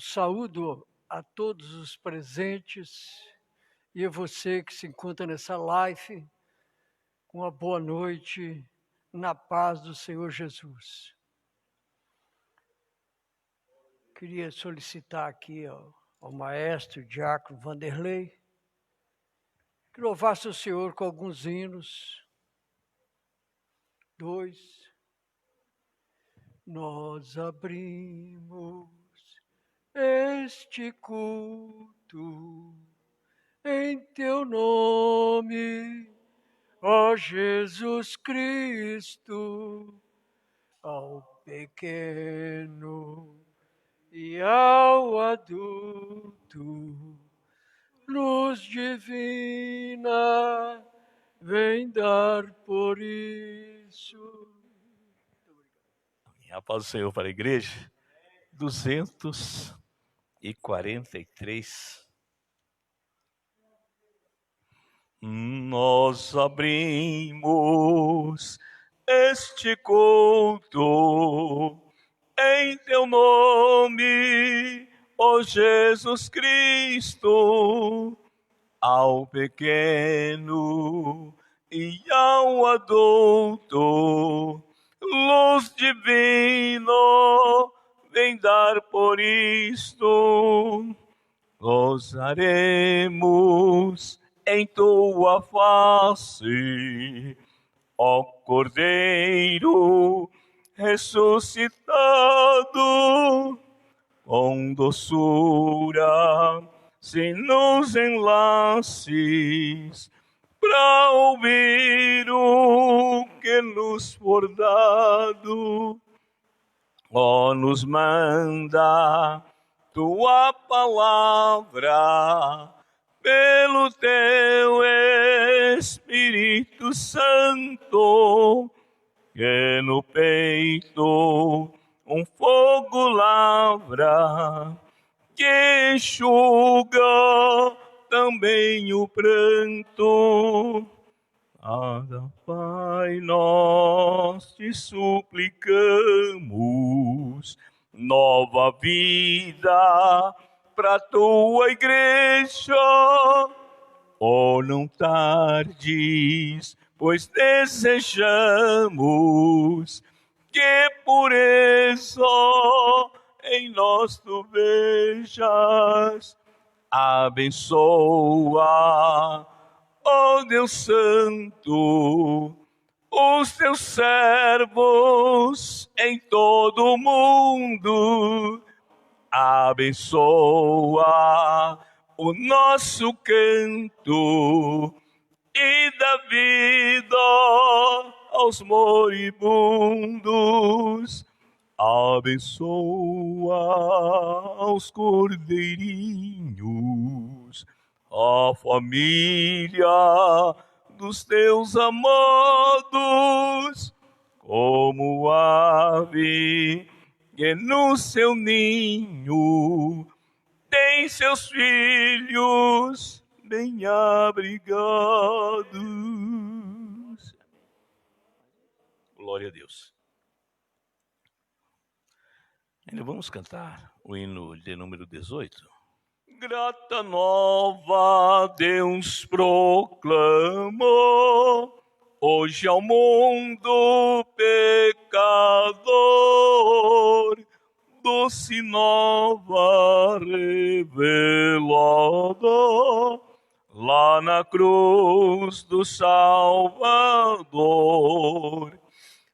saúdo a todos os presentes e a você que se encontra nessa live, com uma boa noite, na paz do Senhor Jesus. Queria solicitar aqui ao maestro Diácono Vanderlei que louvasse o Senhor com alguns hinos. 2. Nós abrimos este culto em teu nome, ó Jesus Cristo, ao pequeno e ao adulto, luz divina, vem dar por isso. A paz do Senhor para a igreja. 243. Nós abrimos este culto em teu nome, ó Jesus Cristo, ao pequeno e ao adulto, luz divino, vem dar por isto. Gozaremos em tua face, ó Cordeiro ressuscitado, com doçura, sem nos enlaces, para ouvir o que nos for dado. Ó, nos manda tua palavra pelo teu Espírito Santo, que no peito um fogo lavra, que enxuga também o pranto. Pai, nós te suplicamos nova vida para tua igreja. Oh, não tardes, pois desejamos que pureza em nós tu vejas. Abençoa, ó Deus Santo, os teus servos em todo o mundo. Abençoa o nosso canto e dá vida aos moribundos. Abençoa os cordeirinhos, a família dos teus amados, como ave que no seu ninho tem seus filhos bem abrigados. Glória a Deus. Ainda vamos cantar o hino de número 18. Grata nova Deus proclama hoje ao mundo pecador, doce nova revelada lá na cruz do Salvador.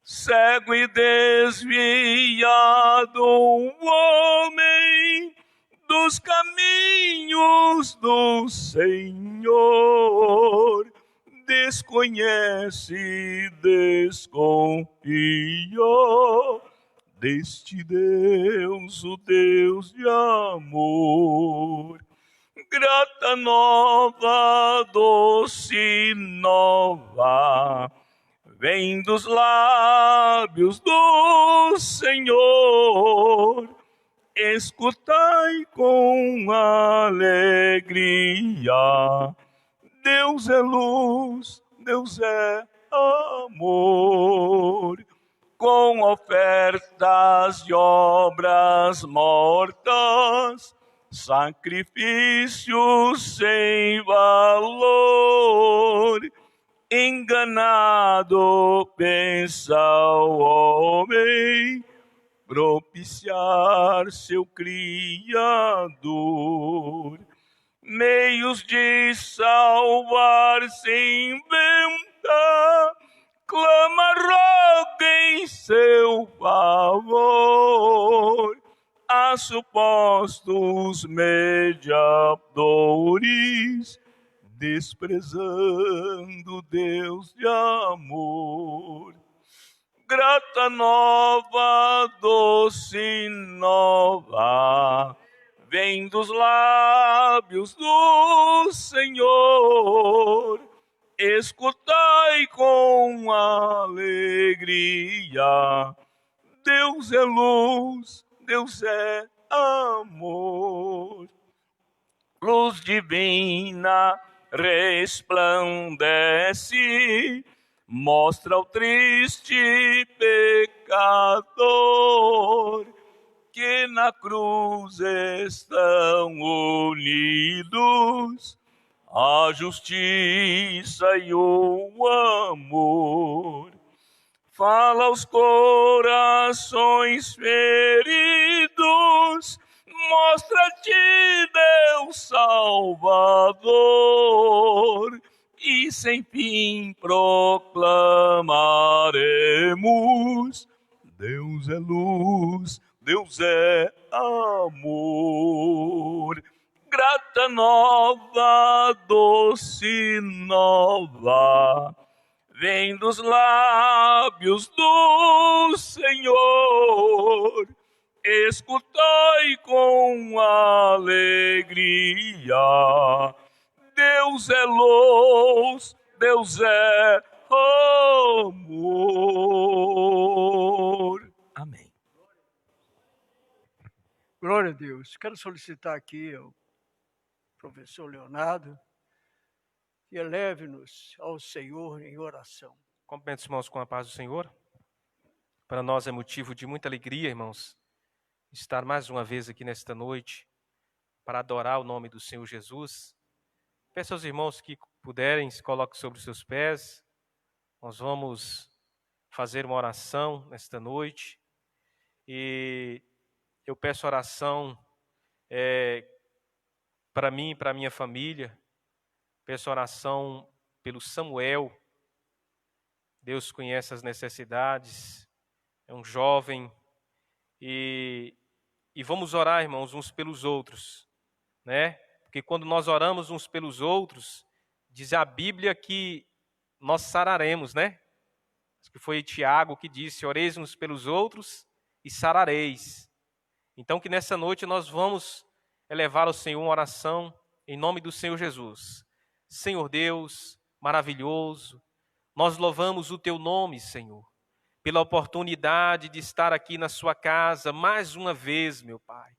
Cego e desviado o homem dos caminhos do Senhor, desconhece e desconfia deste Deus, o Deus de amor. Grata nova, doce nova, vem dos lábios do Senhor. Escutai com alegria, Deus é luz, Deus é amor. com ofertas e obras mortas, sacrifícios sem valor. Enganado pensa o homem propiciar seu Criador. Meios de salvar se inventa, clama, roga em seu favor a supostos mediadores, desprezando Deus de amor. Grata nova, doce nova, vem dos lábios do Senhor. Escutai com alegria, Deus é luz, Deus é amor. Luz divina resplandece, mostra o triste pecador que na cruz estão unidos a justiça e o amor. Fala aos corações feridos, mostra-te, Deus Salvador, e sem fim proclamaremos: Deus é luz, Deus é amor. Grata nova, doce nova, vem dos lábios do Senhor. Escutai com alegria, Deus é luz, Deus é amor. Amém. Glória a Deus. Quero solicitar aqui ao professor Leonardo que eleve-nos ao Senhor em oração. Cumprimentos, irmãos, com a paz do Senhor. Para nós é motivo de muita alegria, irmãos, estar mais uma vez aqui nesta noite para adorar o nome do Senhor Jesus. Peço aos irmãos que puderem, se coloquem sobre os seus pés. Nós vamos fazer uma oração nesta noite. E eu peço oração para mim e para a minha família. Peço oração pelo Samuel. Deus conhece as necessidades. É um jovem. E vamos orar, irmãos, uns pelos outros, né? Porque quando nós oramos uns pelos outros, diz a Bíblia que nós sararemos, né? Acho que foi Tiago que disse: oreis uns pelos outros e sarareis. Então que nessa noite nós vamos elevar ao Senhor uma oração em nome do Senhor Jesus. Senhor Deus, maravilhoso, nós louvamos o Teu nome, Senhor, pela oportunidade de estar aqui na Sua casa mais uma vez, meu Pai,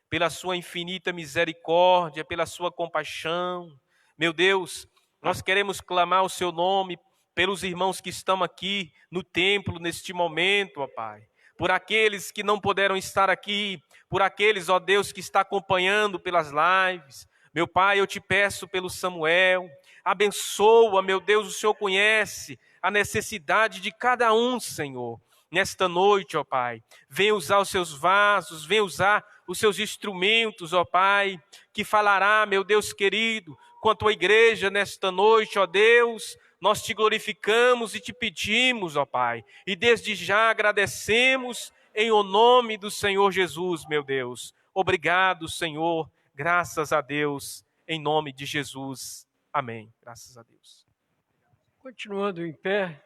pela Sua infinita misericórdia, pela Sua compaixão. Meu Deus, nós queremos clamar o Seu nome pelos irmãos que estão aqui no templo neste momento, ó Pai, por aqueles que não puderam estar aqui, por aqueles, ó Deus, que está acompanhando pelas lives. Meu Pai, eu te peço pelo Samuel, abençoa, meu Deus, o Senhor conhece a necessidade de cada um, Senhor. Nesta noite, ó Pai, vem usar os seus vasos, vem usar os seus instrumentos, ó Pai, que falará, meu Deus querido, com a tua igreja nesta noite, ó Deus. Nós te glorificamos e te pedimos, ó Pai, e desde já agradecemos em o nome do Senhor Jesus, meu Deus. Obrigado, Senhor, graças a Deus, em nome de Jesus. Amém. Graças a Deus. Continuando em pé,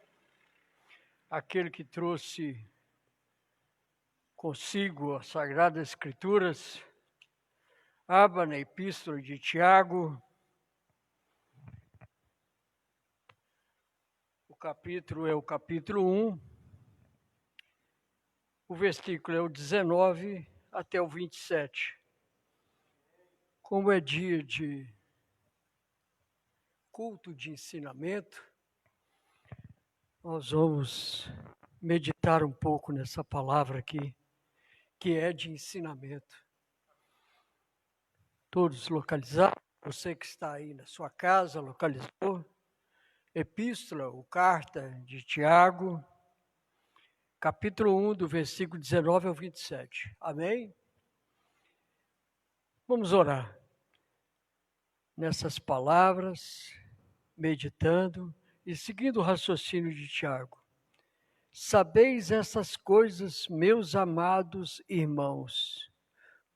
aquele que trouxe consigo as Sagradas Escrituras, abra na Epístola de Tiago, o capítulo é o capítulo 1, o versículo é o 19 até o 27. Como é dia de culto de ensinamento, nós vamos meditar um pouco nessa palavra aqui, que é de ensinamento. Todos localizados, você que está aí na sua casa, localizou, epístola ou carta de Tiago, capítulo 1, do versículo 19 ao 27. Amém? Vamos orar nessas palavras, meditando e seguindo o raciocínio de Tiago. Sabeis essas coisas, meus amados irmãos.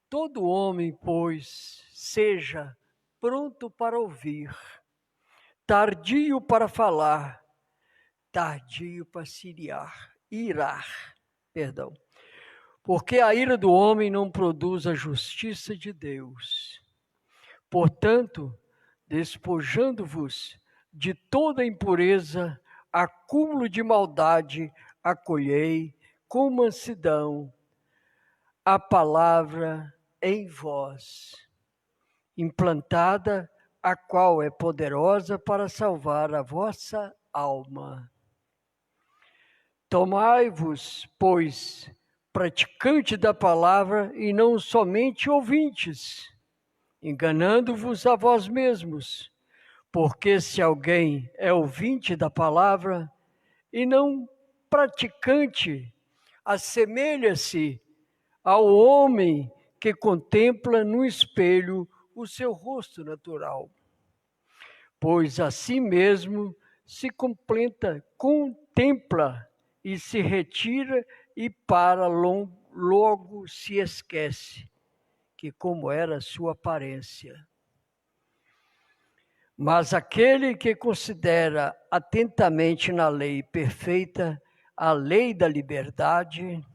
Todo homem, pois, seja pronto para ouvir, tardio para falar, tardio para se irar, porque a ira do homem não produz a justiça de Deus. Portanto, despojando-vos de toda impureza, acúmulo de maldade, acolhei com mansidão a palavra em vós, implantada, a qual é poderosa para salvar a vossa alma. Tomai-vos, pois, praticante da palavra e não somente ouvintes, enganando-vos a vós mesmos, porque se alguém é ouvinte da palavra e não praticante, assemelha-se ao homem que contempla no espelho o seu rosto natural. Pois assim mesmo se contempla e se retira e para logo se esquece que como era sua aparência. Mas aquele que considera atentamente na lei perfeita, a lei da liberdade,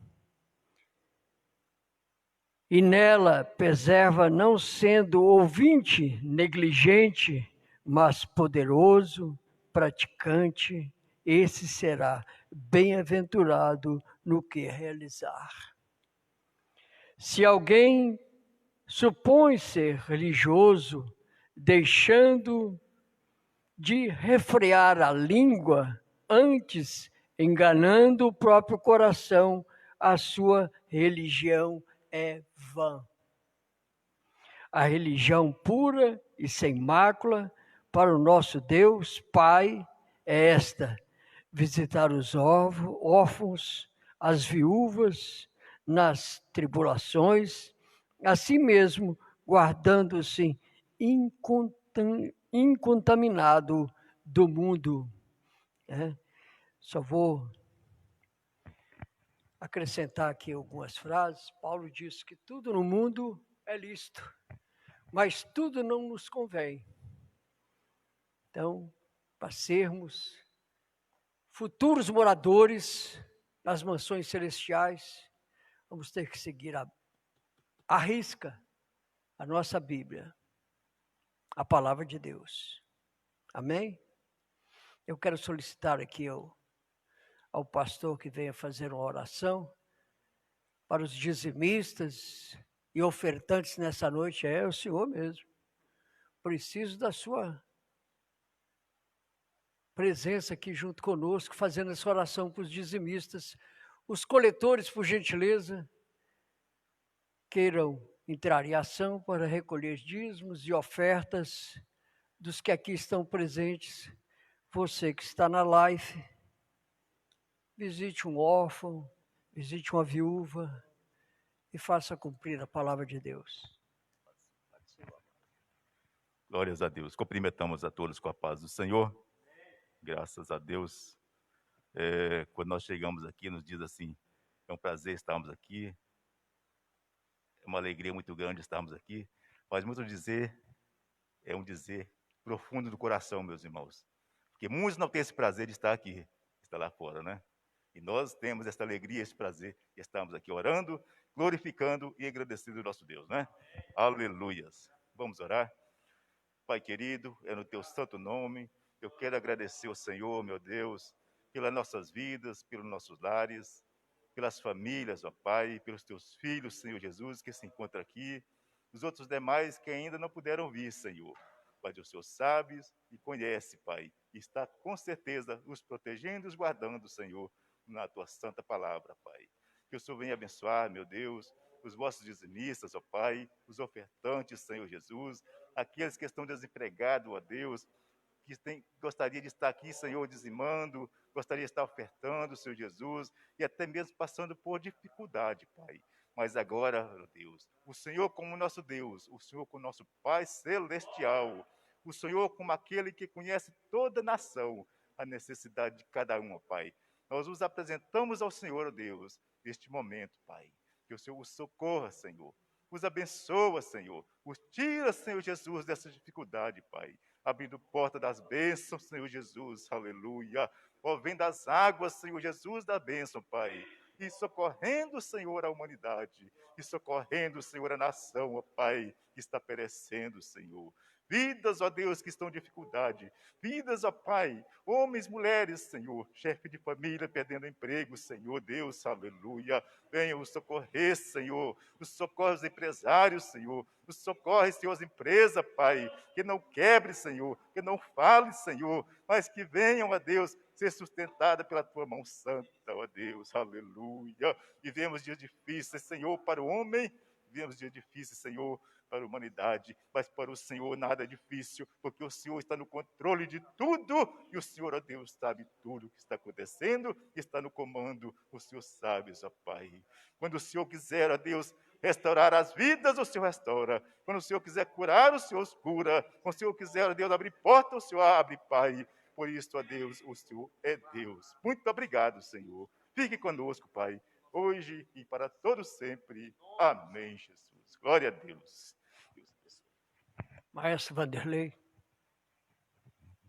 e nela preserva, não sendo ouvinte negligente, mas poderoso, praticante, esse será bem-aventurado no que realizar. Se alguém supõe ser religioso, deixando de refrear a língua, antes enganando o próprio coração, a sua religião é vã. A religião pura e sem mácula para o nosso Deus Pai é esta: visitar os órfãos, as viúvas nas tribulações, assim mesmo guardando-se incontaminado do mundo. Só vou acrescentar aqui algumas frases. Paulo diz que tudo no mundo é lícito, mas tudo não nos convém. Então, para sermos futuros moradores das mansões celestiais, vamos ter que seguir à risca a nossa Bíblia, a palavra de Deus. Amém? Eu quero solicitar aqui ao pastor que venha fazer uma oração para os dizimistas e ofertantes nessa noite. É o Senhor mesmo. Preciso da sua presença aqui junto conosco, fazendo essa oração para os dizimistas. Os coletores, por gentileza, queiram entrar em ação para recolher dízimos e ofertas dos que aqui estão presentes. Você que está na live, visite um órfão, visite uma viúva e faça cumprir a palavra de Deus. Glórias a Deus. Cumprimentamos a todos com a paz do Senhor. Graças a Deus. Quando nós chegamos aqui, nos diz assim, é um prazer estarmos aqui. É uma alegria muito grande estarmos aqui. Mas muito dizer, é um dizer profundo do coração, meus irmãos. Porque muitos não têm esse prazer de estar aqui, estar lá fora, né? E nós temos essa alegria, esse prazer de estarmos aqui orando, glorificando e agradecendo ao nosso Deus, né? Aleluias. Vamos orar? Pai querido, é no teu santo nome, eu quero agradecer ao Senhor, meu Deus, pelas nossas vidas, pelos nossos lares, pelas famílias, ó Pai, pelos teus filhos, Senhor Jesus, que se encontram aqui, os outros demais que ainda não puderam vir, Senhor. Pai, o Senhor sabe e conhece, Pai, e está com certeza os protegendo e os guardando, Senhor, na tua santa palavra, Pai. Que o Senhor venha abençoar, meu Deus, os vossos dizimistas, ó Pai, os ofertantes, Senhor Jesus, aqueles que estão desempregados, ó Deus, que gostaria de estar aqui, Senhor, dizimando, gostaria de estar ofertando, Senhor Jesus, e até mesmo passando por dificuldade, Pai. Mas agora, ó Deus, o Senhor como nosso Deus, o Senhor como nosso Pai celestial, o Senhor como aquele que conhece toda a nação, a necessidade de cada um, ó Pai. Nós nos apresentamos ao Senhor, ó Deus, neste momento, Pai. Que o Senhor os socorra, Senhor. Os abençoa, Senhor. Os tira, Senhor Jesus, dessa dificuldade, Pai. Abrindo porta das bênçãos, Senhor Jesus, aleluia. Movendo as águas, Senhor Jesus, da bênção, Pai. E socorrendo, Senhor, a humanidade. E socorrendo, Senhor, a nação, ó Pai, que está perecendo, Senhor. Vidas, ó Deus, que estão em dificuldade. Vidas, ó Pai, homens, mulheres, Senhor, chefe de família perdendo emprego, Senhor, Deus, aleluia. Venha os socorrer, Senhor, os socorros empresários, Senhor, os socorres, Senhor, as empresas, Pai, que não quebre, Senhor, que não fale, Senhor, mas que venham, ó Deus, ser sustentada pela tua mão santa, ó Deus, aleluia. Vivemos dias difíceis, Senhor, para o homem, vivemos dias difíceis, Senhor, para a humanidade, mas para o Senhor nada é difícil, porque o Senhor está no controle de tudo, e o Senhor, ó Deus, sabe tudo o que está acontecendo, está no comando, o Senhor sabe, ó Pai. Quando o Senhor quiser, ó Deus, restaurar as vidas, o Senhor restaura. Quando o Senhor quiser curar, o Senhor cura. Quando o Senhor quiser, ó Deus, abrir porta, o Senhor abre, Pai. Por isso, ó Deus, o Senhor é Deus. Muito obrigado, Senhor. Fique conosco, Pai, hoje e para todos sempre. Amém, Jesus. Glória a Deus. Maestro Vanderlei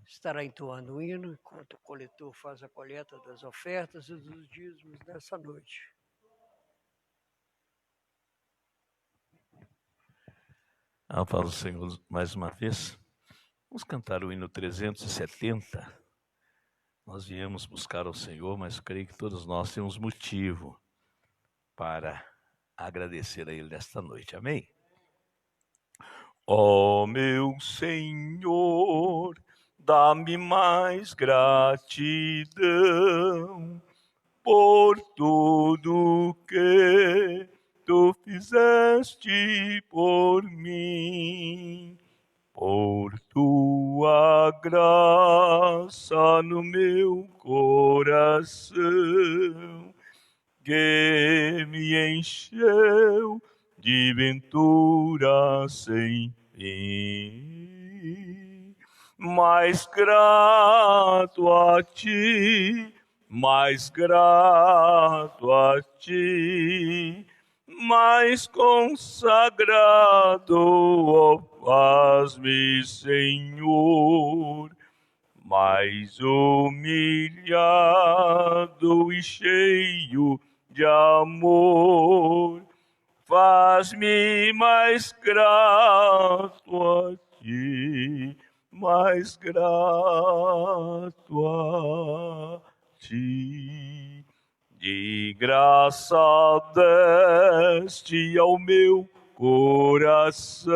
estará entoando o hino enquanto o coletor faz a coleta das ofertas e dos dízimos nessa noite. A paz do Senhor mais uma vez. Vamos cantar o hino 370. Nós viemos buscar ao Senhor, mas creio que todos nós temos motivo para agradecer a Ele nesta noite. Amém? Ó meu Senhor, dá-me mais gratidão por tudo que Tu fizeste por mim, por Tua graça no meu coração, que me encheu de ventura sem fim. Mais grato a Ti, mais grato a Ti, mais consagrado, ó, faz-me, Senhor, mais humilhado e cheio de amor, faz-me mais grato a Ti, mais grato a Ti. De graça deste ao meu coração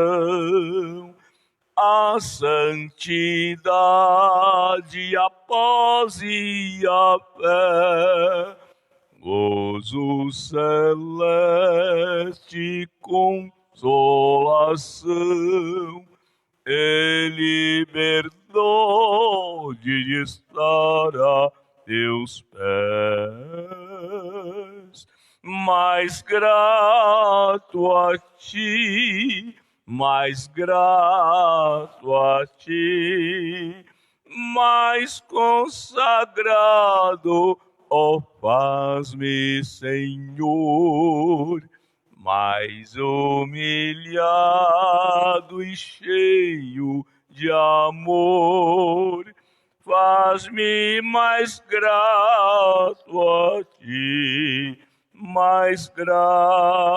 a santidade, a paz e a fé, gozo celeste, consolação e liberdade de estar a Teus pés. Mais grato a Ti, mais grato a Ti, mais consagrado, ó, faz-me, Senhor, mais humilhado e cheio de amor, faz-me mais grato a Ti, mais grato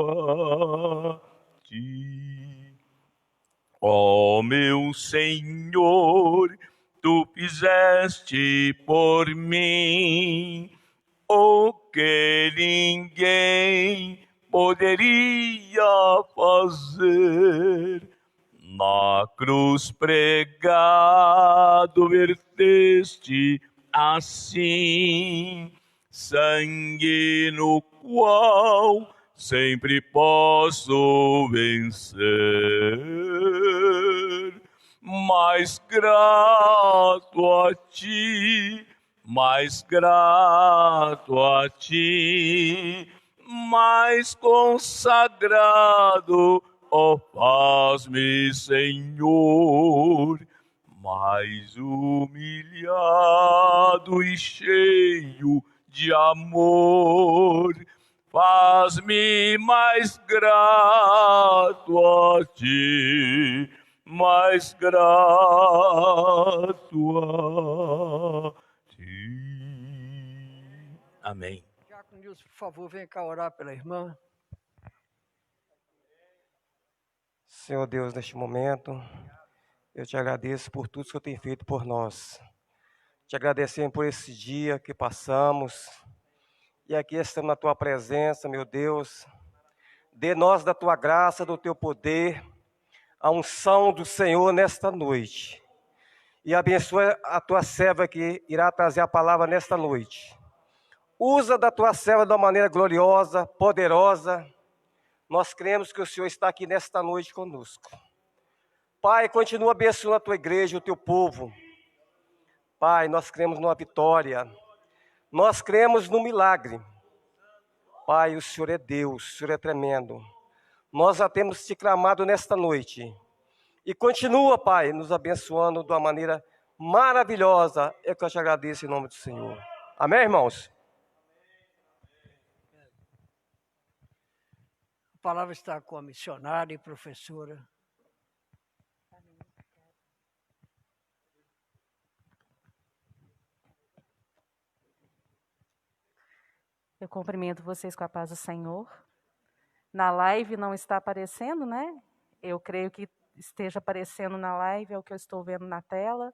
a Ti. Ó meu Senhor, Tu fizeste por mim o que ninguém poderia fazer. Na cruz pregado verteste assim, sangue no qual sempre posso vencer. Mais grato a ti, mais grato a ti, mais consagrado, ó, faz-me, Senhor, mais humilhado e cheio de amor. Faz-me mais grato a ti, mais grato a ti. Amém. Diácono Nilson, por favor, vem cá orar pela irmã. Senhor Deus, neste momento, eu te agradeço por tudo que o Senhor tem feito por nós. Te agradecemos por esse dia que passamos. E aqui estamos na tua presença, meu Deus. Dê-nos da tua graça, do teu poder, a unção do Senhor nesta noite. E abençoa a tua serva que irá trazer a palavra nesta noite. Usa da tua serva de uma maneira gloriosa, poderosa. Nós cremos que o Senhor está aqui nesta noite conosco. Pai, continua abençoando a tua igreja, o teu povo. Pai, nós cremos numa vitória. Nós cremos no milagre. Pai, o Senhor é Deus, o Senhor é tremendo. Nós já temos te clamado nesta noite. E continua, Pai, nos abençoando de uma maneira maravilhosa. É que eu te agradeço em nome do Senhor. Amém, irmãos? A palavra está com a missionária e professora. Eu cumprimento vocês com a paz do Senhor. Na live não está aparecendo, né? Eu creio que esteja aparecendo na live, é o que eu estou vendo na tela.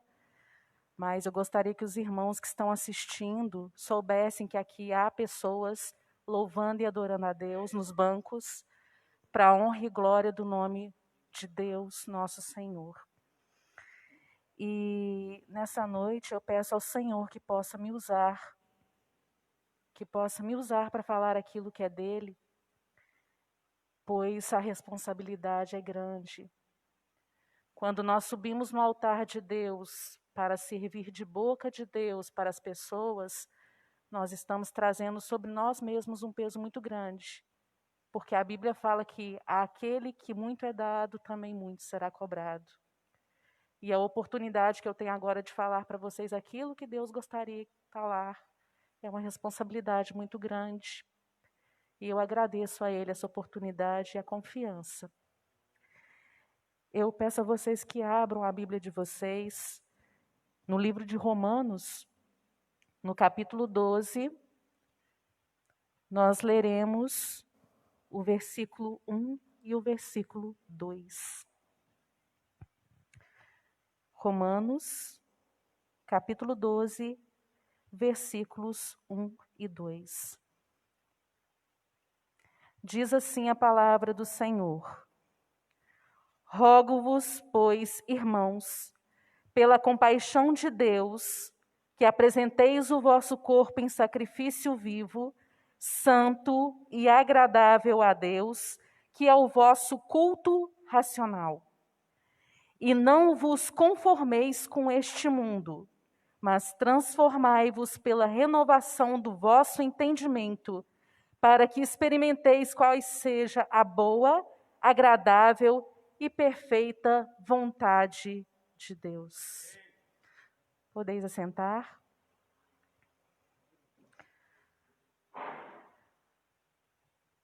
Mas eu gostaria que os irmãos que estão assistindo soubessem que aqui há pessoas louvando e adorando a Deus nos bancos, para a honra e glória do nome de Deus, nosso Senhor. E nessa noite eu peço ao Senhor que possa me usar para falar aquilo que é dele, pois a responsabilidade é grande. Quando nós subimos no altar de Deus para servir de boca de Deus para as pessoas, nós estamos trazendo sobre nós mesmos um peso muito grande, porque a Bíblia fala que àquele que muito é dado, também muito será cobrado. E a oportunidade que eu tenho agora de falar para vocês aquilo que Deus gostaria de falar, é uma responsabilidade muito grande. E eu agradeço a Ele essa oportunidade e a confiança. Eu peço a vocês que abram a Bíblia de vocês no livro de Romanos, no capítulo 12, nós leremos o versículo 1 e o versículo 2. Romanos, capítulo 12, versículos 1 e 2. Diz assim a palavra do Senhor: Rogo-vos, pois, irmãos, pela compaixão de Deus, que apresenteis o vosso corpo em sacrifício vivo, santo e agradável a Deus, que é o vosso culto racional. E não vos conformeis com este mundo, mas transformai-vos pela renovação do vosso entendimento, para que experimenteis qual seja a boa, agradável e perfeita vontade de Deus. Podeis assentar?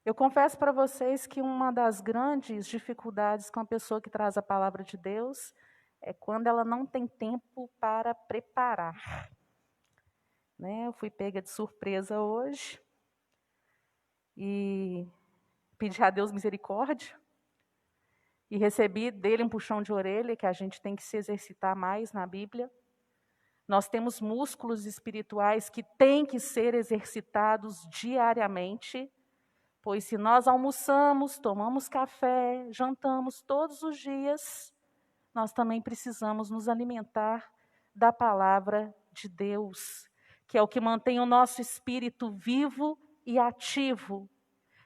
Eu confesso para vocês que uma das grandes dificuldades com a pessoa que traz a palavra de Deus é quando ela não tem tempo para preparar. Né? Eu fui pega de surpresa hoje e pedi a Deus misericórdia e recebi dele um puxão de orelha, que a gente tem que se exercitar mais na Bíblia. Nós temos músculos espirituais que têm que ser exercitados diariamente, pois se nós almoçamos, tomamos café, jantamos todos os dias, nós também precisamos nos alimentar da palavra de Deus, que é o que mantém o nosso espírito vivo e ativo,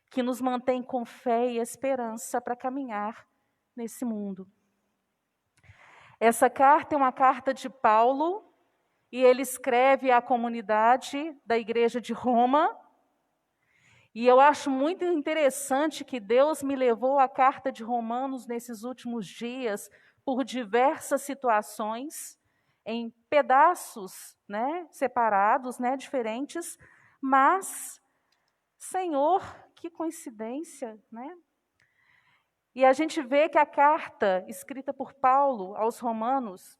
que nos mantém com fé e esperança para caminhar nesse mundo. Essa carta é uma carta de Paulo, e ele escreve à comunidade da igreja de Roma. E eu acho muito interessante que Deus me levou à carta de Romanos nesses últimos dias, por diversas situações, em pedaços, separados, diferentes, mas, Senhor, que coincidência, E a gente vê que a carta escrita por Paulo aos Romanos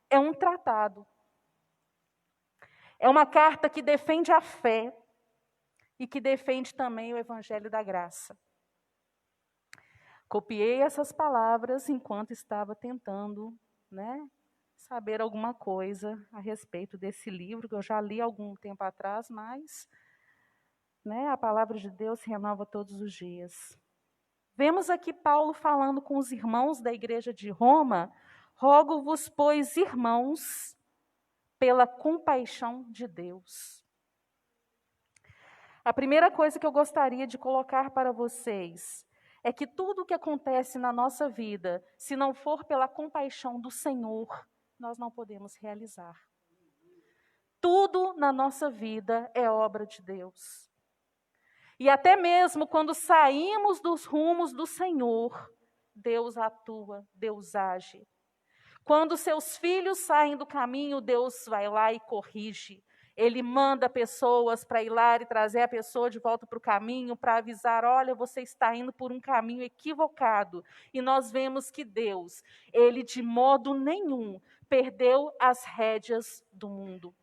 é um tratado. É uma carta que defende a fé e que defende também o evangelho da graça. Copiei essas palavras enquanto estava tentando, saber alguma coisa a respeito desse livro, que eu já li há algum tempo atrás, mas a palavra de Deus se renova todos os dias. Vemos aqui Paulo falando com os irmãos da igreja de Roma: rogo-vos, pois, irmãos, pela compaixão de Deus. A primeira coisa que eu gostaria de colocar para vocês é que tudo o que acontece na nossa vida, se não for pela compaixão do Senhor, nós não podemos realizar. Tudo na nossa vida é obra de Deus. E até mesmo quando saímos dos rumos do Senhor, Deus atua, Deus age. Quando seus filhos saem do caminho, Deus vai lá e corrige. Ele manda pessoas para ir lá e trazer a pessoa de volta para o caminho, para avisar: olha, você está indo por um caminho equivocado. E nós vemos que Deus, Ele de modo nenhum perdeu as rédeas do mundo.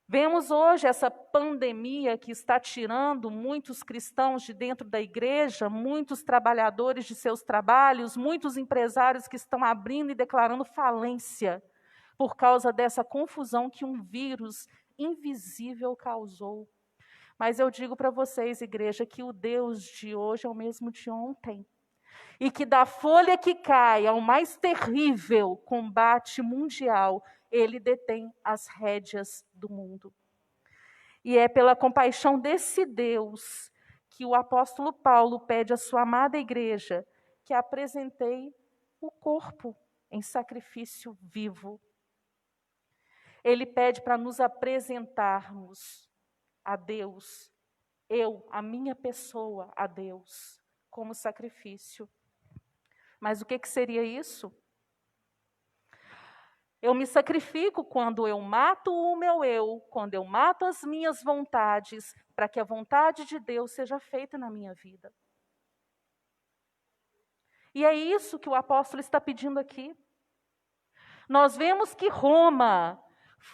Vemos hoje essa pandemia que está tirando muitos cristãos de dentro da igreja, muitos trabalhadores de seus trabalhos, muitos empresários que estão abrindo e declarando falência, por causa dessa confusão que um vírus invisível causou. Mas eu digo para vocês, igreja, que o Deus de hoje é o mesmo de ontem. E que da folha que cai ao mais terrível combate mundial, Ele detém as rédeas do mundo. E é pela compaixão desse Deus que o apóstolo Paulo pede à sua amada igreja que apresentei o corpo em sacrifício vivo. Ele pede para nos apresentarmos a Deus, a minha pessoa, a Deus, como sacrifício. Mas o que seria isso? Eu me sacrifico quando eu mato o meu eu, quando eu mato as minhas vontades, para que a vontade de Deus seja feita na minha vida. E é isso que o apóstolo está pedindo aqui. Nós vemos que Roma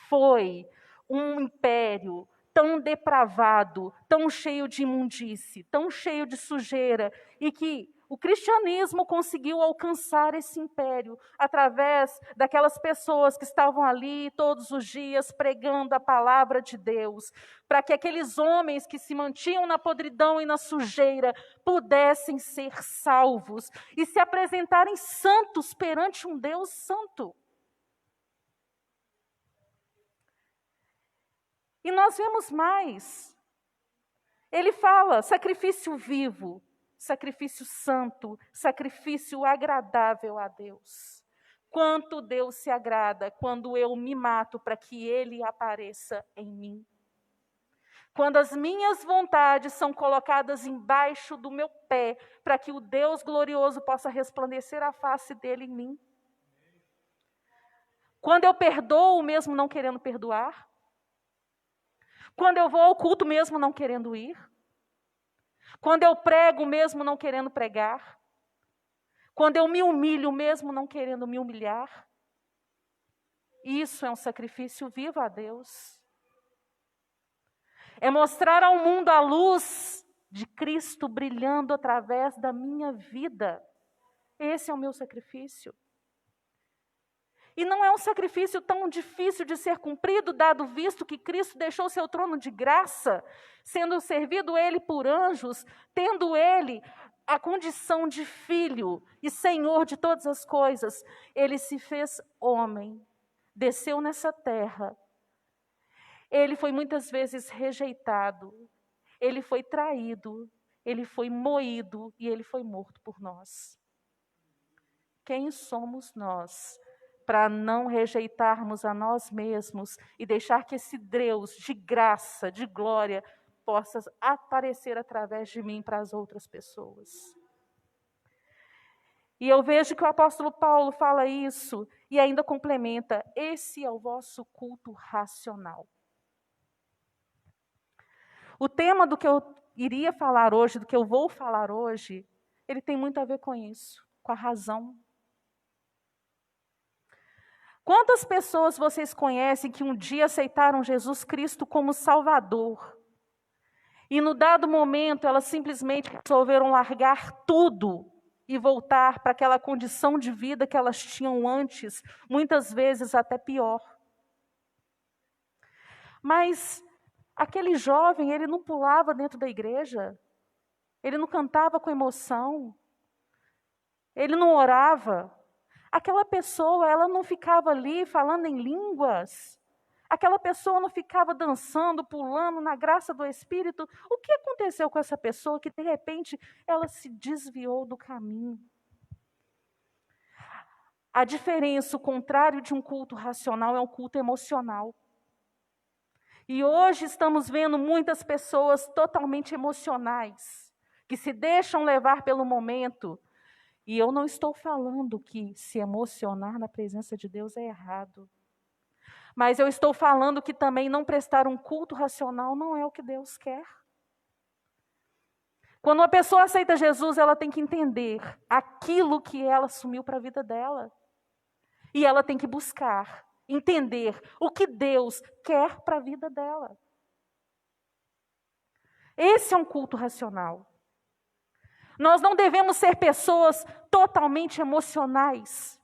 foi um império tão depravado, tão cheio de imundície, tão cheio de sujeira, e que o cristianismo conseguiu alcançar esse império através daquelas pessoas que estavam ali todos os dias pregando a palavra de Deus, para que aqueles homens que se mantinham na podridão e na sujeira pudessem ser salvos e se apresentarem santos perante um Deus santo. E nós vemos mais. Ele fala sacrifício vivo, sacrifício santo, sacrifício agradável a Deus. Quanto Deus se agrada quando eu me mato para que Ele apareça em mim. Quando as minhas vontades são colocadas embaixo do meu pé, para que o Deus glorioso possa resplandecer a face dele em mim. Quando eu perdoo mesmo não querendo perdoar. Quando eu vou ao culto mesmo não querendo ir. Quando eu prego mesmo não querendo pregar. Quando eu me humilho mesmo não querendo me humilhar. Isso é um sacrifício vivo a Deus. É mostrar ao mundo a luz de Cristo brilhando através da minha vida. Esse é o meu sacrifício. E não é um sacrifício tão difícil de ser cumprido, dado visto que Cristo deixou seu trono de graça, sendo servido Ele por anjos, tendo Ele a condição de filho e senhor de todas as coisas, ele se fez homem, desceu nessa terra. Ele foi muitas vezes rejeitado, ele foi traído, ele foi moído e ele foi morto por nós. Quem somos nós para não rejeitarmos a nós mesmos e deixar que esse Deus de graça, de glória, possa aparecer através de mim para as outras pessoas? E eu vejo que o apóstolo Paulo fala isso e ainda complementa: esse é o vosso culto racional. O tema do que eu iria falar hoje, do que eu vou falar hoje, ele tem muito a ver com isso, com a razão. Quantas pessoas vocês conhecem que um dia aceitaram Jesus Cristo como Salvador? E no dado momento elas simplesmente resolveram largar tudo e voltar para aquela condição de vida que elas tinham antes, muitas vezes até pior. Mas aquele jovem, ele não pulava dentro da igreja, ele não cantava com emoção, ele não orava. Aquela pessoa, ela não ficava ali falando em línguas. Aquela pessoa não ficava dançando, pulando na graça do Espírito. O que aconteceu com essa pessoa que, de repente, ela se desviou do caminho? A diferença, o contrário de um culto racional, é um culto emocional. E hoje estamos vendo muitas pessoas totalmente emocionais, que se deixam levar pelo momento. E eu não estou falando que se emocionar na presença de Deus é errado. Mas eu estou falando que também não prestar um culto racional não é o que Deus quer. Quando uma pessoa aceita Jesus, ela tem que entender aquilo que ela assumiu para a vida dela. E ela tem que buscar, entender o que Deus quer para a vida dela. Esse é um culto racional. Nós não devemos ser pessoas totalmente emocionais,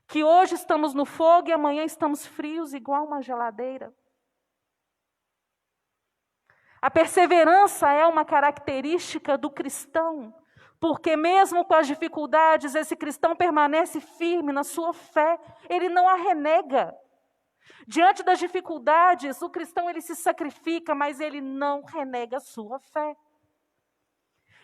que hoje estamos no fogo e amanhã estamos frios igual uma geladeira. A perseverança é uma característica do cristão, porque mesmo com as dificuldades, esse cristão permanece firme na sua fé, ele não a renega. Diante das dificuldades, o cristão ele se sacrifica, mas ele não renega a sua fé.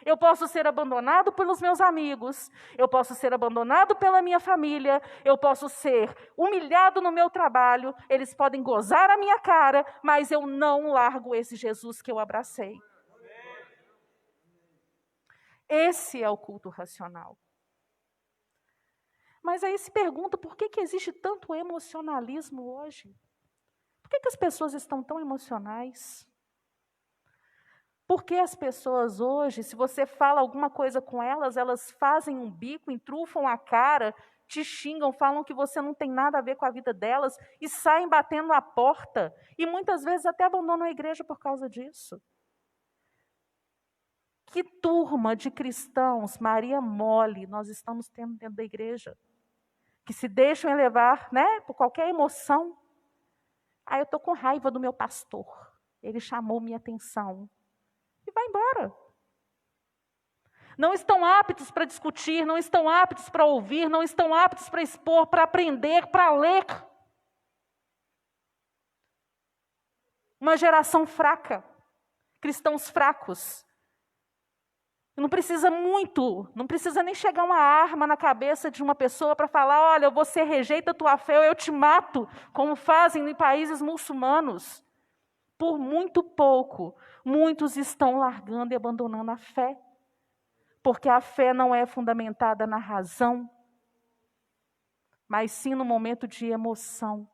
Eu posso ser abandonado pelos meus amigos, eu posso ser abandonado pela minha família, eu posso ser humilhado no meu trabalho, eles podem gozar a minha cara, mas eu não largo esse Jesus que eu abracei. Esse é o culto racional. Mas aí se pergunta, por que existe tanto emocionalismo hoje? Por que as pessoas estão tão emocionais? Porque as pessoas hoje, se você fala alguma coisa com elas, elas fazem um bico, entrufam a cara, te xingam, falam que você não tem nada a ver com a vida delas e saem batendo a porta. E muitas vezes até abandonam a igreja por causa disso. Que turma de cristãos, Maria mole, nós estamos tendo dentro da igreja? Que se deixam levar, por qualquer emoção. Eu estou com raiva do meu pastor. Ele chamou minha atenção. E vai embora. Não estão aptos para discutir, não estão aptos para ouvir, não estão aptos para expor, para aprender, para ler. Uma geração fraca, cristãos fracos. Não precisa muito, não precisa nem chegar uma arma na cabeça de uma pessoa para falar: olha, você rejeita a tua fé ou eu te mato, como fazem em países muçulmanos. Por muito pouco, muitos estão largando e abandonando a fé, porque a fé não é fundamentada na razão, mas sim no momento de emoção.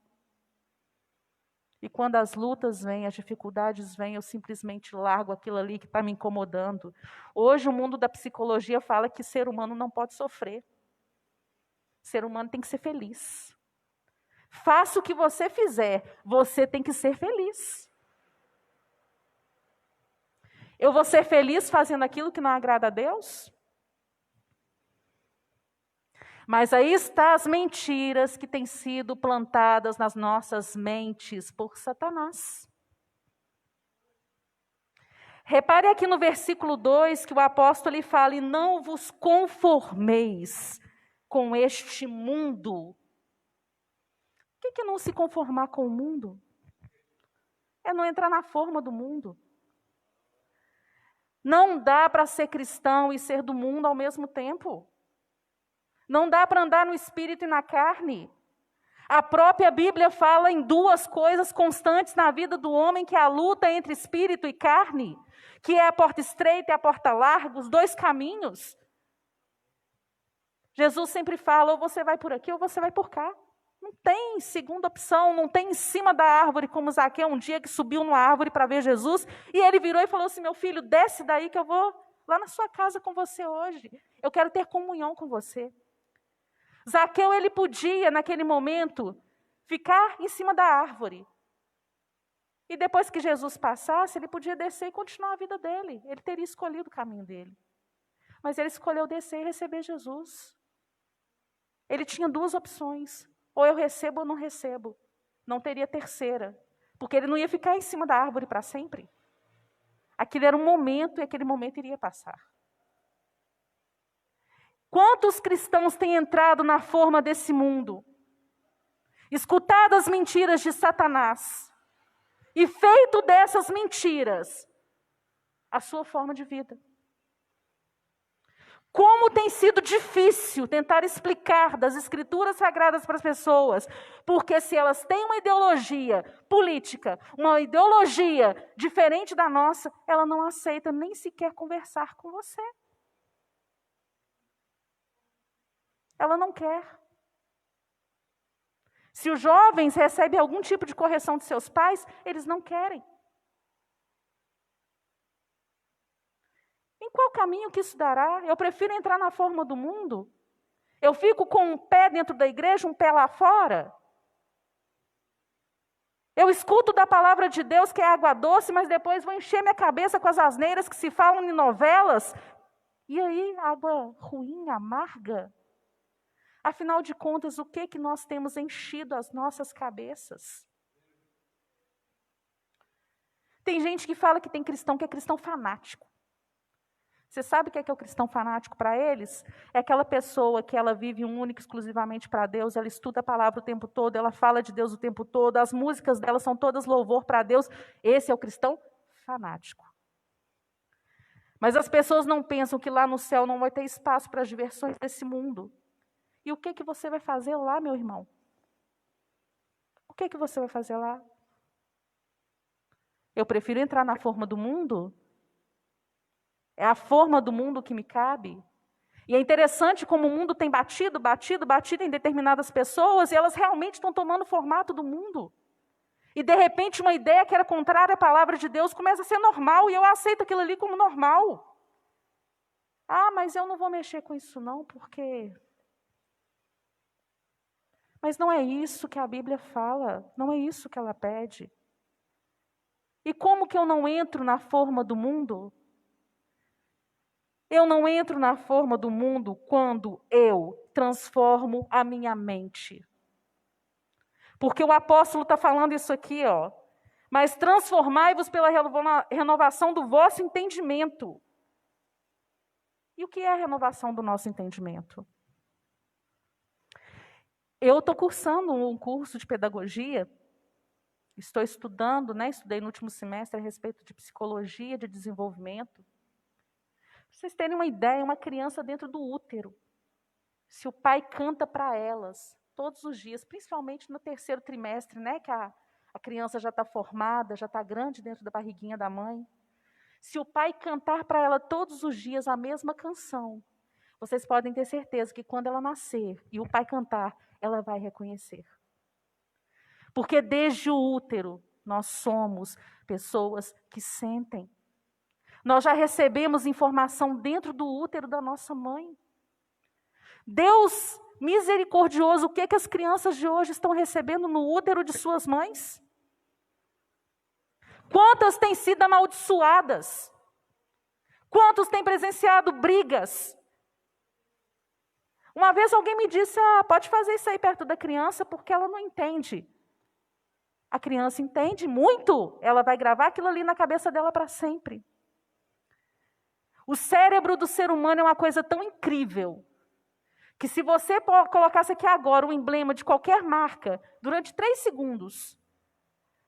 E quando as lutas vêm, as dificuldades vêm, eu simplesmente largo aquilo ali que está me incomodando. Hoje o mundo da psicologia fala que ser humano não pode sofrer. Ser humano tem que ser feliz. Faça o que você fizer, você tem que ser feliz. Eu vou ser feliz fazendo aquilo que não agrada a Deus? Mas aí estão as mentiras que têm sido plantadas nas nossas mentes por Satanás. Repare aqui no versículo 2 que o apóstolo ele fala: e não vos conformeis com este mundo. O que é não se conformar com o mundo? É não entrar na forma do mundo. Não dá para ser cristão e ser do mundo ao mesmo tempo. Não dá para andar no espírito e na carne. A própria Bíblia fala em duas coisas constantes na vida do homem, que é a luta entre espírito e carne, que é a porta estreita e a porta larga, os dois caminhos. Jesus sempre fala, ou você vai por aqui ou você vai por cá. Não tem segunda opção, não tem em cima da árvore, como Zaqueu um dia que subiu numa árvore para ver Jesus, e ele virou e falou assim: meu filho, desce daí que eu vou lá na sua casa com você hoje. Eu quero ter comunhão com você. Zaqueu, ele podia, naquele momento, ficar em cima da árvore. E depois que Jesus passasse, ele podia descer e continuar a vida dele. Ele teria escolhido o caminho dele. Mas ele escolheu descer e receber Jesus. Ele tinha duas opções. Ou eu recebo ou não recebo. Não teria terceira. Porque ele não ia ficar em cima da árvore para sempre. Aquilo era um momento e aquele momento iria passar. Quantos cristãos têm entrado na forma desse mundo, escutado as mentiras de Satanás e feito dessas mentiras a sua forma de vida? Como tem sido difícil tentar explicar das Escrituras Sagradas para as pessoas, porque se elas têm uma ideologia política, uma ideologia diferente da nossa, ela não aceita nem sequer conversar com você. Ela não quer. Se os jovens recebem algum tipo de correção de seus pais, eles não querem. Em qual caminho que isso dará? Eu prefiro entrar na forma do mundo? Eu fico com um pé dentro da igreja, um pé lá fora? Eu escuto da palavra de Deus que é água doce, mas depois vou encher minha cabeça com as asneiras que se falam em novelas. E aí, água ruim, amarga? Afinal de contas, o que nós temos enchido as nossas cabeças? Tem gente que fala que tem cristão que é cristão fanático. Você sabe o que é o cristão fanático para eles? É aquela pessoa que ela vive única, exclusivamente para Deus, ela estuda a palavra o tempo todo, ela fala de Deus o tempo todo, as músicas dela são todas louvor para Deus. Esse é o cristão fanático. Mas as pessoas não pensam que lá no céu não vai ter espaço para as diversões desse mundo. E o que você vai fazer lá, meu irmão? O que você vai fazer lá? Eu prefiro entrar na forma do mundo? É a forma do mundo que me cabe? E é interessante como o mundo tem batido em determinadas pessoas e elas realmente estão tomando o formato do mundo. E de repente uma ideia que era contrária à palavra de Deus começa a ser normal e eu aceito aquilo ali como normal. Ah, mas eu não vou mexer com isso não, porque... Mas não é isso que a Bíblia fala, não é isso que ela pede. E como que eu não entro na forma do mundo? Eu não entro na forma do mundo quando eu transformo a minha mente. Porque o apóstolo está falando isso aqui, ó. Mas transformai-vos pela renovação do vosso entendimento. E o que é a renovação do nosso entendimento? Eu estou cursando um curso de pedagogia, estou estudando, estudei no último semestre a respeito de psicologia de desenvolvimento. Para vocês terem uma ideia, uma criança dentro do útero, se o pai canta para elas todos os dias, principalmente no terceiro trimestre, que a criança já está formada, já está grande dentro da barriguinha da mãe, se o pai cantar para ela todos os dias a mesma canção, vocês podem ter certeza que quando ela nascer e o pai cantar, ela vai reconhecer. Porque desde o útero, nós somos pessoas que sentem. Nós já recebemos informação dentro do útero da nossa mãe. Deus misericordioso, o que as crianças de hoje estão recebendo no útero de suas mães? Quantas têm sido amaldiçoadas? Quantos têm presenciado brigas? Uma vez alguém me disse, pode fazer isso aí perto da criança, porque ela não entende. A criança entende muito, ela vai gravar aquilo ali na cabeça dela para sempre. O cérebro do ser humano é uma coisa tão incrível que se você colocasse aqui agora o emblema de qualquer marca durante 3 segundos,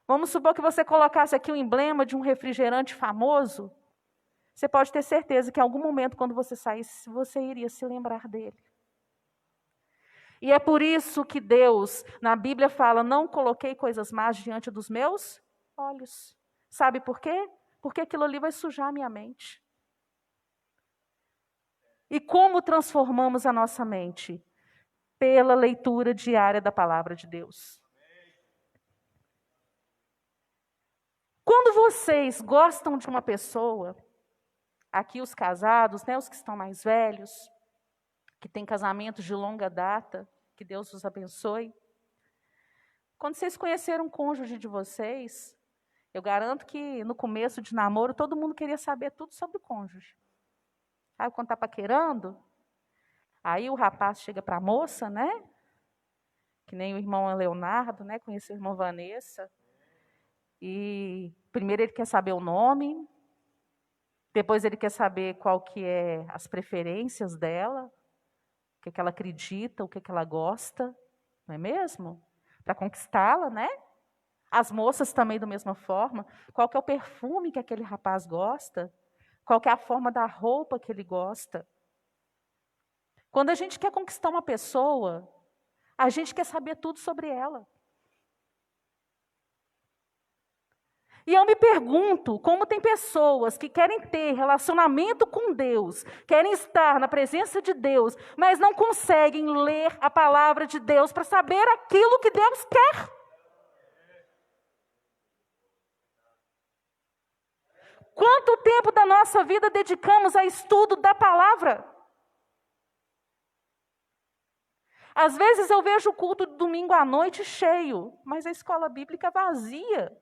vamos supor que você colocasse aqui o emblema de um refrigerante famoso, você pode ter certeza que em algum momento, quando você saísse, você iria se lembrar dele. E é por isso que Deus, na Bíblia, fala: não coloquei coisas más diante dos meus olhos. Sabe por quê? Porque aquilo ali vai sujar a minha mente. E como transformamos a nossa mente? Pela leitura diária da palavra de Deus. Quando vocês gostam de uma pessoa, aqui os casados, né, os que estão mais velhos, que têm casamentos de longa data, que Deus os abençoe. Quando vocês conheceram o cônjuge de vocês, eu garanto que no começo de namoro todo mundo queria saber tudo sobre o cônjuge. Aí quando está paquerando, aí o rapaz chega para a moça, né? Que nem o irmão Leonardo, né? Conheceu a irmã Vanessa. E primeiro ele quer saber o nome, depois ele quer saber qual que é as preferências dela, o que ela acredita, o que ela gosta, não é mesmo? Para conquistá-la, né? As moças também da mesma forma. Qual que é o perfume que aquele rapaz gosta? Qual que é a forma da roupa que ele gosta? Quando a gente quer conquistar uma pessoa, a gente quer saber tudo sobre ela. E eu me pergunto como tem pessoas que querem ter relacionamento com Deus, querem estar na presença de Deus, mas não conseguem ler a palavra de Deus para saber aquilo que Deus quer. Quanto tempo da nossa vida dedicamos a estudo da palavra? Às vezes eu vejo o culto de domingo à noite cheio, mas a escola bíblica vazia.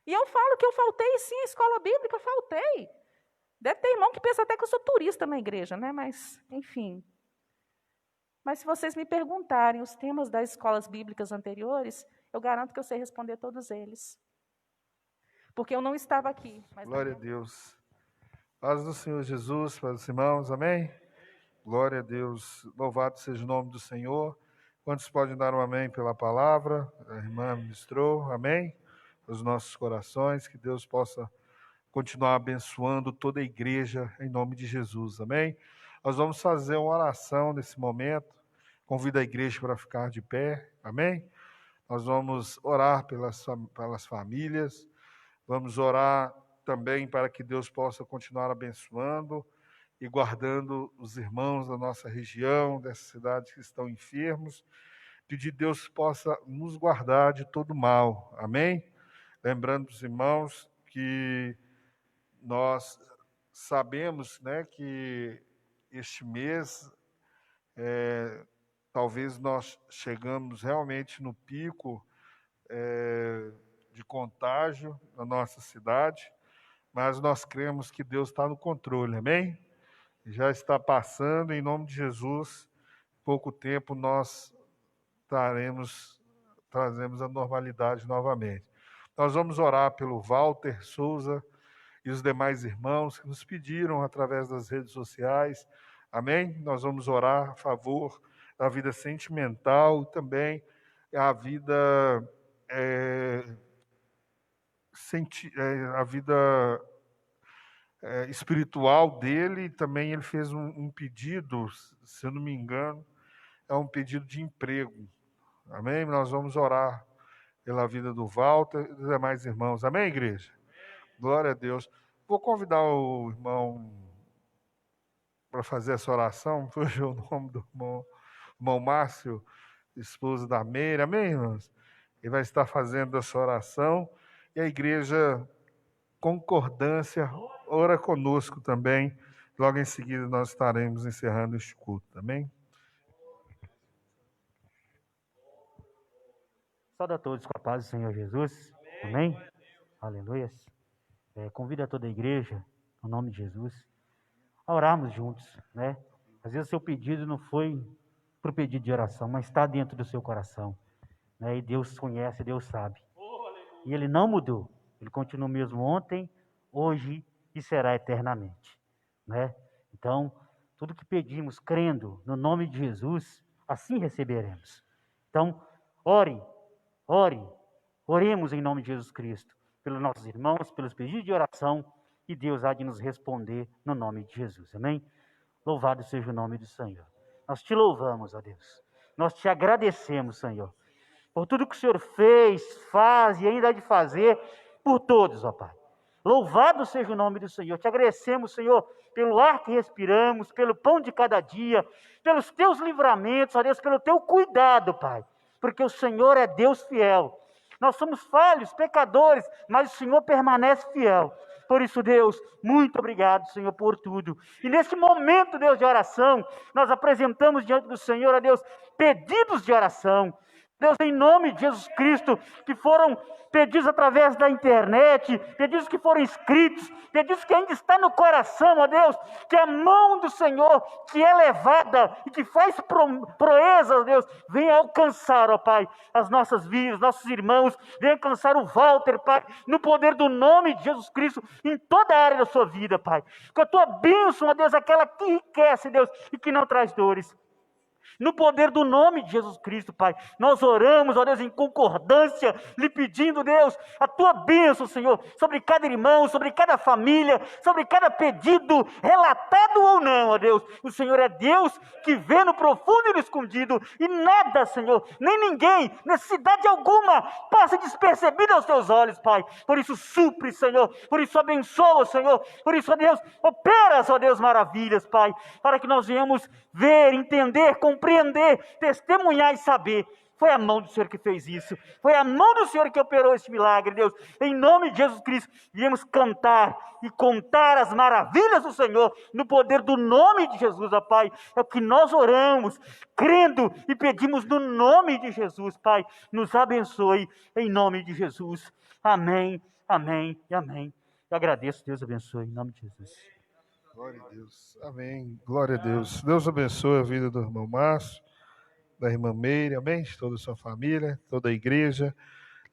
E eu falo que eu faltei sim à escola bíblica, faltei. Deve ter irmão que pensa até que eu sou turista na igreja, né? Mas, enfim. Mas se vocês me perguntarem os temas das escolas bíblicas anteriores, eu garanto que eu sei responder todos eles. Porque eu não estava aqui. Mas Glória a Deus. Paz do Senhor Jesus para os irmãos, amém? Glória a Deus. Louvado seja o nome do Senhor. Quantos podem dar um amém pela palavra? A irmã ministrou, amém? Os nossos corações, que Deus possa continuar abençoando toda a igreja em nome de Jesus, amém? Nós vamos fazer uma oração nesse momento. Convido a igreja para ficar de pé, amém? Nós vamos orar pelas famílias. Vamos orar também para que Deus possa continuar abençoando e guardando os irmãos da nossa região, dessa cidade que estão enfermos. Pedir que Deus possa nos guardar de todo mal. Amém? Lembrando os irmãos que nós sabemos, né, que este mês talvez nós chegamos realmente no pico de contágio na nossa cidade, mas nós cremos que Deus está no controle, amém? Já está passando, em nome de Jesus, pouco tempo nós trazemos a normalidade novamente. Nós vamos orar pelo Walter Souza e os demais irmãos que nos pediram através das redes sociais, amém? Nós vamos orar a favor da vida sentimental e também a vida espiritual dele. Também ele fez um pedido, se eu não me engano, é um pedido de emprego. Amém? Nós vamos orar pela vida do Walter e dos demais irmãos. Amém, igreja? Glória a Deus. Vou convidar o irmão para fazer essa oração. Hoje é o nome do irmão Márcio, esposo da Meire. Amém, irmãos? Ele vai estar fazendo essa oração. E a igreja Concordância ora conosco também. Logo em seguida nós estaremos encerrando este culto. Amém? Saúde a todos com a paz do Senhor Jesus. Amém? Aleluia. Convido a toda a igreja, no nome de Jesus, a orarmos juntos, né? Às vezes o seu pedido não foi para o pedido de oração, mas está dentro do seu coração, né? E Deus conhece, Deus sabe. E Ele não mudou. Ele continua o mesmo ontem, hoje e será eternamente, né? Então, tudo que pedimos, crendo no nome de Jesus, assim receberemos. Então, oremos em nome de Jesus Cristo, pelos nossos irmãos, pelos pedidos de oração, e Deus há de nos responder no nome de Jesus, amém? Louvado seja o nome do Senhor. Nós te louvamos, ó Deus. Nós te agradecemos, Senhor, por tudo que o Senhor fez, faz e ainda há de fazer por todos, ó Pai. Louvado seja o nome do Senhor. Te agradecemos, Senhor, pelo ar que respiramos, pelo pão de cada dia, pelos teus livramentos, ó Deus, pelo teu cuidado, Pai. Porque o Senhor é Deus fiel. Nós somos falhos, pecadores, mas o Senhor permanece fiel. Por isso, Deus, muito obrigado, Senhor, por tudo. E nesse momento, Deus, de oração, nós apresentamos diante do Senhor, ó Deus, pedidos de oração. Deus, em nome de Jesus Cristo, que foram pedidos através da internet, pedidos que foram escritos, pedidos que ainda está no coração, ó Deus, que a mão do Senhor, que é levada e que faz proezas, ó Deus, venha alcançar, ó Pai, as nossas vidas, nossos irmãos, venha alcançar o Walter, Pai, no poder do nome de Jesus Cristo, em toda a área da sua vida, Pai. Com a tua bênção, ó Deus, aquela que enriquece, Deus, e que não traz dores. No poder do nome de Jesus Cristo, Pai, nós oramos, ó Deus, em concordância, lhe pedindo, Deus, a tua bênção, Senhor, sobre cada irmão, sobre cada família, sobre cada pedido, relatado ou não, ó Deus. O Senhor é Deus que vê no profundo e no escondido, e nada, Senhor, nem ninguém, necessidade alguma, passa despercebida aos teus olhos, Pai. Por isso, supre, Senhor, por isso abençoa, Senhor, por isso, ó Deus, opera, ó Deus, maravilhas, Pai, para que nós venhamos ver, entender, compreender, testemunhar e saber. Foi a mão do Senhor que fez isso. Foi a mão do Senhor que operou esse milagre, Deus. Em nome de Jesus Cristo, viemos cantar e contar as maravilhas do Senhor no poder do nome de Jesus, ó Pai. É o que nós oramos, crendo e pedimos no nome de Jesus, Pai. Nos abençoe em nome de Jesus. Amém, amém e amém. Eu agradeço, Deus abençoe em nome de Jesus. Glória a Deus. Amém. Glória a Deus. Deus abençoe a vida do irmão Márcio, da irmã Meire, amém? De toda a sua família, toda a igreja.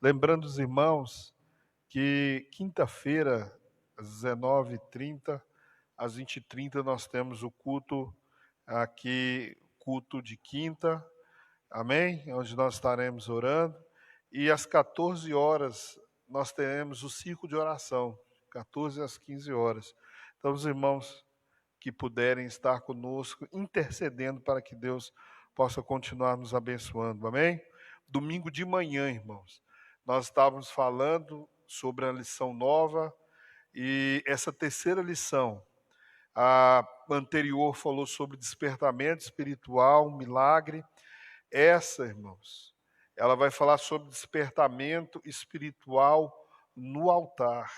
Lembrando os irmãos que quinta-feira, às 19h30, às 20h30, nós temos o culto aqui, culto de quinta, amém? Onde nós estaremos orando. E às 14 horas, nós teremos o círculo de oração, 14 às 15 horas. Então, os irmãos que puderem estar conosco, intercedendo para que Deus possa continuar nos abençoando, amém? Domingo de manhã, irmãos, nós estávamos falando sobre a lição nova, e essa terceira lição, a anterior falou sobre despertamento espiritual, milagre. Essa, irmãos, ela vai falar sobre despertamento espiritual no altar,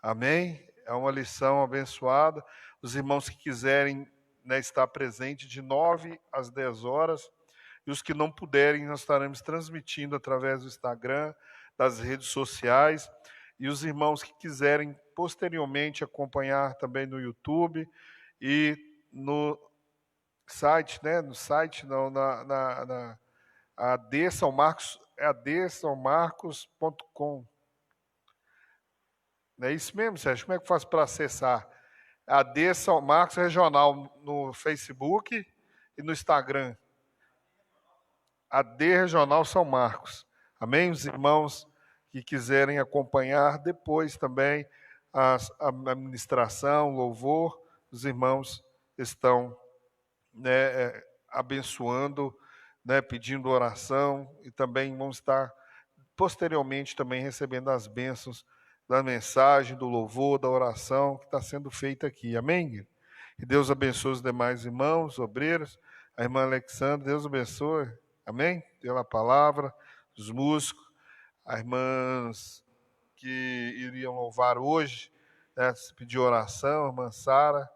amém? É uma lição abençoada. Os irmãos que quiserem, né, estar presente de 9 às 10 horas. E os que não puderem, nós estaremos transmitindo através do Instagram, das redes sociais. E os irmãos que quiserem posteriormente acompanhar também no YouTube e no site, né? No site, não, na AD São Marcos, é adsaomarcos.com. Não é isso mesmo, Sérgio? Como é que faz para acessar? AD São Marcos Regional no Facebook e no Instagram. AD Regional São Marcos. Amém? Os irmãos que quiserem acompanhar depois também a administração, louvor, os irmãos estão, né, abençoando, né, pedindo oração, e também vão estar posteriormente também recebendo as bênçãos da mensagem, do louvor, da oração que está sendo feita aqui. Amém? Que Deus abençoe os demais irmãos, obreiros, a irmã Alexandra, Deus abençoe. Amém? Pela palavra, os músicos, as irmãs que iriam louvar hoje, né, pedir oração, a irmã Sara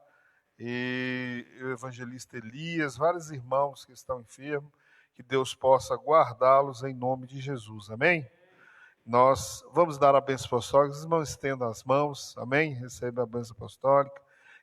e o evangelista Elias, vários irmãos que estão enfermos, que Deus possa guardá-los em nome de Jesus. Amém? Nós vamos dar a bênção apostólica, os irmãos estendam as mãos, amém? Receba a bênção apostólica,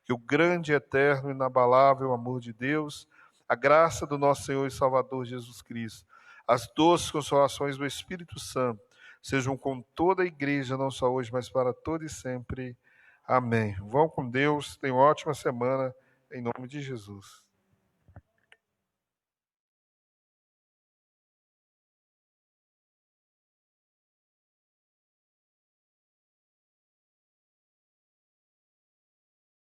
que o grande, eterno e inabalável amor de Deus, a graça do nosso Senhor e Salvador Jesus Cristo, as doces consolações do Espírito Santo, sejam com toda a igreja, não só hoje, mas para todo e sempre. Amém. Vão com Deus, tenham uma ótima semana, em nome de Jesus.